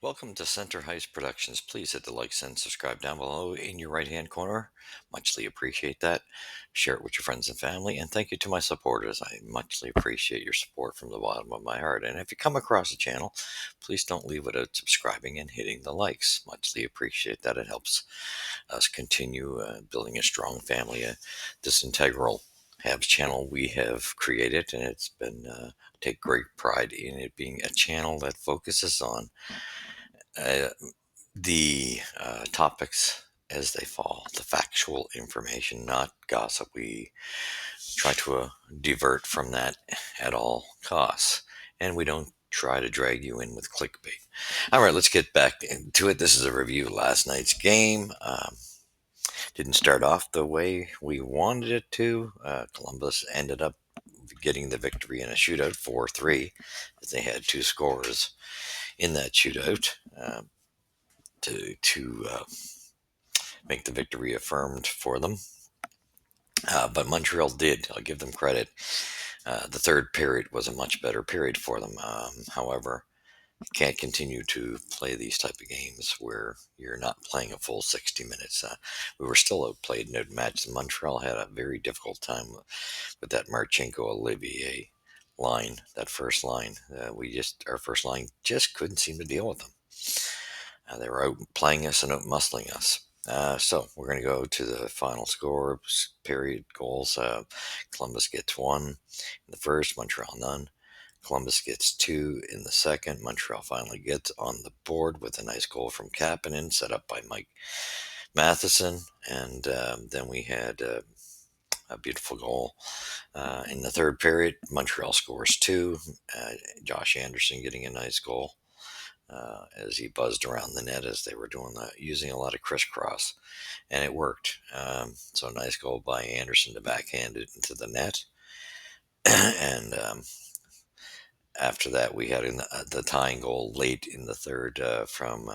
Welcome to Center Heist Productions. Please hit the like and subscribe down below in your right hand corner. Muchly appreciate that. Share it with your friends and family. And thank you to my supporters. I muchly appreciate your support from the bottom of my heart. And if you come across the channel, please don't leave without subscribing and hitting the likes. Muchly appreciate that. It helps us continue building a strong family. This integral Habs channel we have created, and it's been take great pride in it being a channel that focuses on uh, the topics as they fall, the factual information, not gossip. We try to divert from that at all costs, and we don't try to drag you in with clickbait. All right, let's get back into it. This is a review of last night's game. Didn't start off the way we wanted it to. Columbus ended up getting the victory in a shootout 4-3, as they had two scores in that shootout. To make the victory affirmed for them. But Montreal did. I'll give them credit. The third period was a much better period for them. However, you can't continue to play these type of games where you're not playing a full 60 minutes. We were still outplayed and outmatched. Montreal had a very difficult time with that Marchenko Olivier line, that first line. Our first line just couldn't seem to deal with them. They were outplaying us and outmuscling us. So we're going to go to the final score, period goals. Columbus gets one in the first, Montreal none. Columbus gets two in the second. Montreal finally gets on the board with a nice goal from Kapanen, set up by Mike Matheson. And then we had a beautiful goal in the third period. Montreal scores two. Josh Anderson getting a nice goal. As he buzzed around the net as they were doing that, using a lot of crisscross, and it worked. So nice goal by Anderson to backhand it into the net. And after that, we had the tying goal late in the third from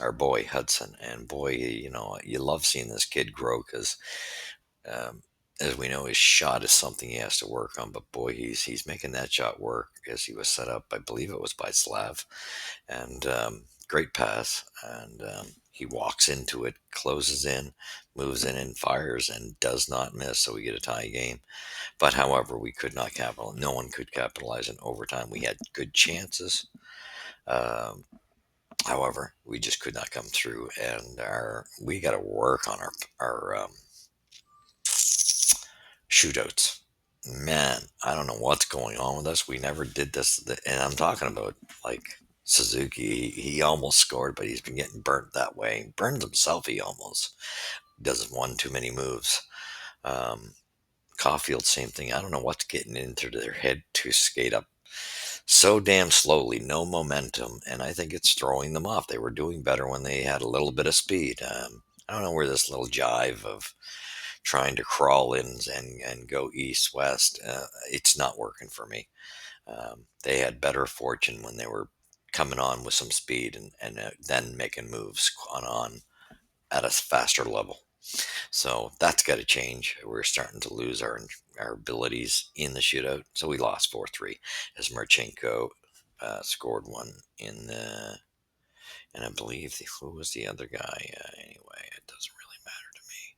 our boy Hudson. And boy, you love seeing this kid grow because, um, as we know, his shot is something he has to work on. But boy, he's making that shot work as he was set up. I believe it was by Slav, and great pass. And he walks into it, closes in, moves in, and fires, and does not miss. So we get a tie game. But however, we could not capitalize. No one could capitalize in overtime. We had good chances. Um, However, we just could not come through, and we got to work on our shootouts. Man, I don't know what's going on with us. We never did this, and I'm talking about like Suzuki. He almost scored, but he's been getting burnt that way. Burned himself. He almost does one too many moves. Um, Caulfield, same thing. I don't know what's getting into their head to skate up so damn slowly, no momentum, and I think it's throwing them off. They were doing better when they had a little bit of speed. I don't know where this little jive of trying to crawl in and go east west. It's not working for me. They had better fortune when they were coming on with some speed and then making moves on at a faster level. So that's got to change. We're starting to lose our abilities in the shootout. So we lost 4-3 as Marchenko scored one in the, and I believe who was the other guy? Anyway, it doesn't really matter to me.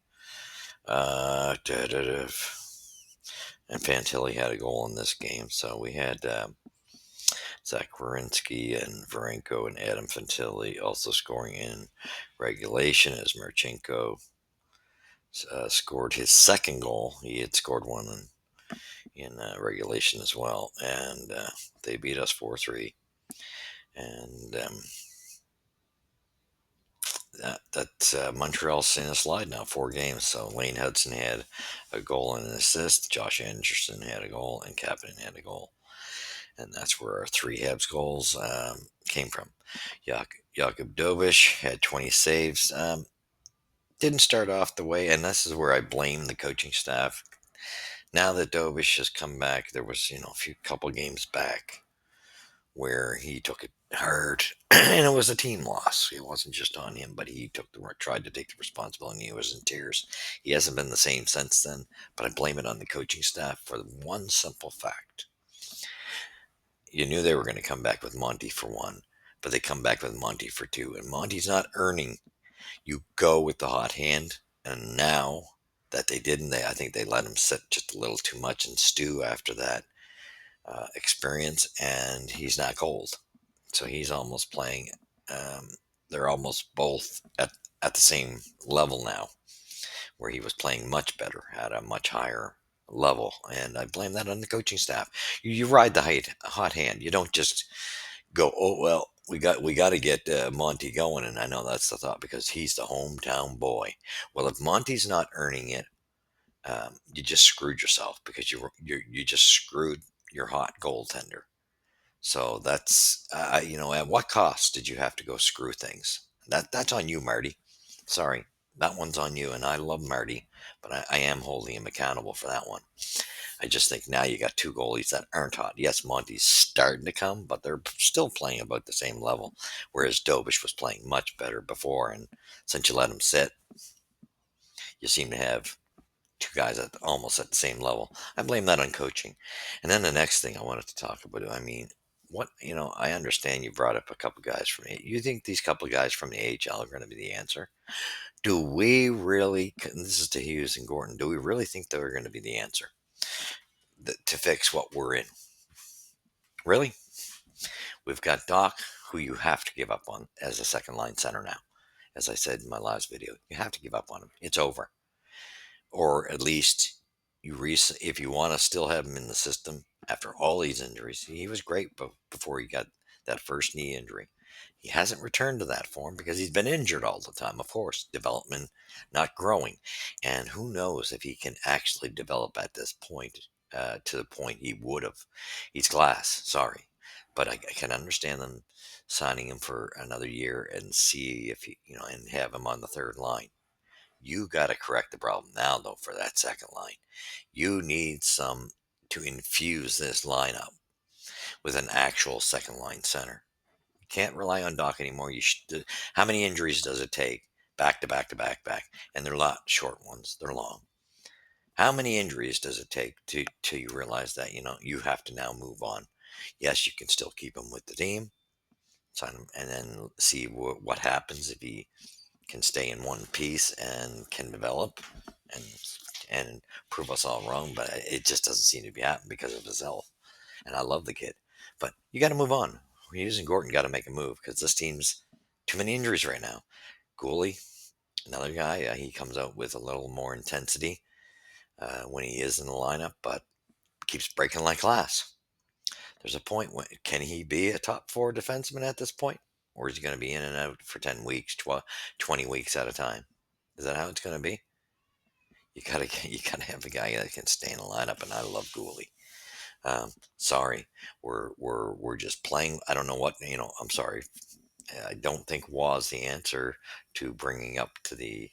And Fantilli had a goal in this game. So we had Zach Werenski and Varenko and Adam Fantilli also scoring in regulation as Marchenko scored his second goal. He had scored one in regulation as well, and they beat us 4-3. And that's Montreal's in a slide now, 4 games. So Lane Hudson had a goal and an assist. Josh Anderson had a goal, and Kapanen had a goal. And that's where our 3 Habs goals came from. Jakub Dobish had 20 saves. Didn't start off the way, and this is where I blame the coaching staff. Now that Dobish has come back, there was a couple games back where he took it hard, and it was a team loss. It wasn't just on him, but he tried to take the responsibility. He was in tears. He hasn't been the same since then. But I blame it on the coaching staff for the one simple fact: you knew they were going to come back with Monty for one. but they come back with Monty for two, and Monty's not earning. You go with the hot hand, and now that they didn't, I think they let him sit just a little too much and stew after that experience, and he's not cold. So he's almost playing. Um, they're almost both at the same level now, where he was playing much better at a much higher level, and I blame that on the coaching staff. You ride the hot hand. You don't just go, oh well, we got to get Monty going, and I know that's the thought because he's the hometown boy. Well, if Monty's not earning it, you just screwed yourself because you just screwed your hot goaltender. So that's at what cost did you have to go screw things? That's on you, Marty. Sorry, that one's on you. And I love Marty, but I am holding him accountable for that one. I just think now you got two goalies that aren't hot. Yes, Monty's starting to come, but they're still playing about the same level. Whereas Dobish was playing much better before, and since you let him sit, you seem to have two guys at almost at the same level. I blame that on coaching. And then the next thing I wanted to talk about, I mean, I understand you brought up a couple guys from you think these couple guys from the AHL are going to be the answer? Do we really, and this is to Hughes and Gordon, do we really think they're going to be the answer to fix what we're in? Really? We've got Doc, who you have to give up on as a second line center now. As I said in my last video, you have to give up on him. It's over. Or at least if you want to still have him in the system after all these injuries. He was great before he got that first knee injury. He hasn't returned to that form because he's been injured all the time. Of course, development not growing, and who knows if he can actually develop at this point to the point he would have. He's glass, sorry, but I can understand them signing him for another year and see if he, and have him on the third line. You got to correct the problem now, though, for that second line. You need some to infuse this lineup with an actual second line center. You can't rely on Doc anymore. How many injuries does it take? Back to back to back back. And they're not short ones, they're long. How many injuries does it take to you realize that, you have to now move on? Yes, you can still keep him with the team, sign him, and then see what happens if he can stay in one piece and can develop and and prove us all wrong, but it just doesn't seem to be happening because of his health. And I love the kid, but you got to move on. Hughes and Gordon got to make a move because this team's too many injuries right now. Gooley, another guy, he comes out with a little more intensity when he is in the lineup, but keeps breaking like glass. There's a point when can he be a top four defenseman at this point, or is he going to be in and out for 10 weeks, 20 weeks at a time? Is that how it's going to be? You gotta have a guy that can stay in the lineup, and I love Gooley. Sorry, we're just playing. I don't know what I'm sorry. I don't think was the answer to bringing up to the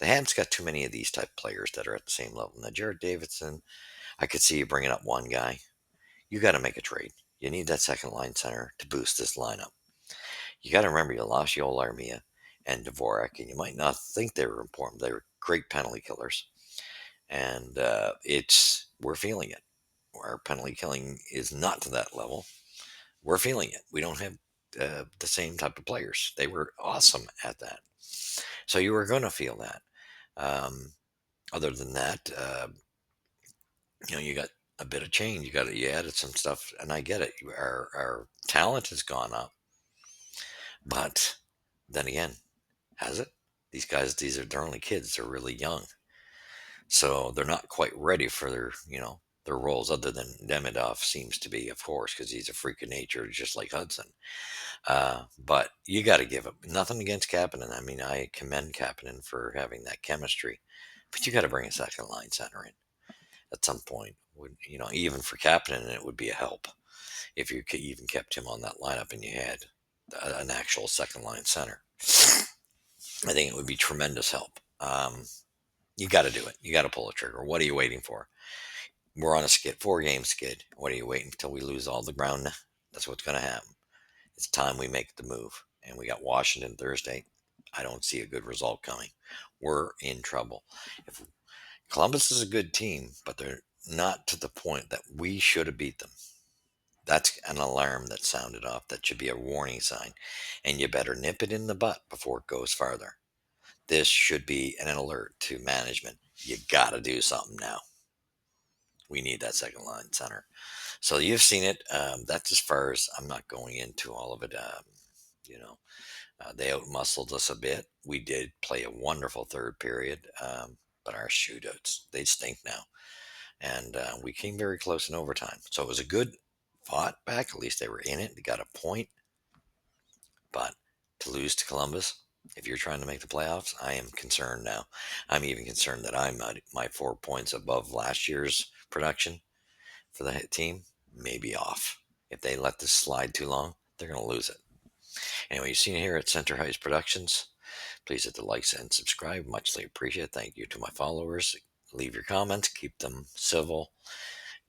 Habs got too many of these type players that are at the same level. Now Jared Davidson, I could see you bringing up one guy. You got to make a trade. You need that second line center to boost this lineup. You got to remember you lost Yoel Armia and Dvorak, and you might not think they were important. They were great penalty killers, and it's we're feeling it. Our penalty killing is not to that level. We're feeling it. We don't have the same type of players. They were awesome at that, so you were going to feel that. Um, Other than that, you got a bit of change. You added some stuff, and I get it. Our talent has gone up, but then again, has it? These guys, they're only kids. They're really young, so they're not quite ready for their roles. Other than Demidov seems to be, of course, because he's a freak of nature, just like Hudson. But you got to give up. Nothing against Kapanen. I mean, I commend Kapanen for having that chemistry, but you got to bring a second line center in at some point. Even for Kapanen, it would be a help if you could even kept him on that lineup and you had an actual second line center. I think it would be tremendous help. You got to do it. You got to pull the trigger. What are you waiting for? We're on a skid, 4-game skid. What are you waiting until we lose all the ground? That's what's going to happen. It's time we make the move. And we got Washington Thursday. I don't see a good result coming. We're in trouble. If Columbus is a good team, but they're not to the point that we should have beat them. That's an alarm that sounded off. That should be a warning sign. And you better nip it in the butt before it goes farther. This should be an alert to management. You got to do something now. We need that second line center. So you've seen it. That's as far as I'm not going into all of it. You know, they outmuscled us a bit. We did play a wonderful third period, but our shootouts, they stink now. And we came very close in overtime. So it was a good fought back. At least they were in it. They got a point. But to lose to Columbus, if you're trying to make the playoffs, I am concerned now. I'm even concerned that I'm at my 4 points above last year's production for the team may be off. If they let this slide too long, they're going to lose it. Anyway, you've seen it here at Center Heights Productions. Please hit the likes and subscribe. Muchly appreciated. Thank you to my followers. Leave your comments. Keep them civil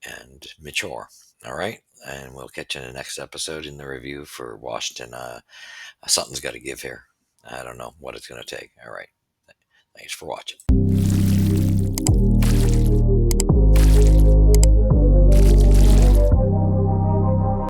and mature. All right. And we'll catch you in the next episode in the review for Washington. Something's got to give here. I don't know what it's going to take. All right. Thanks for watching.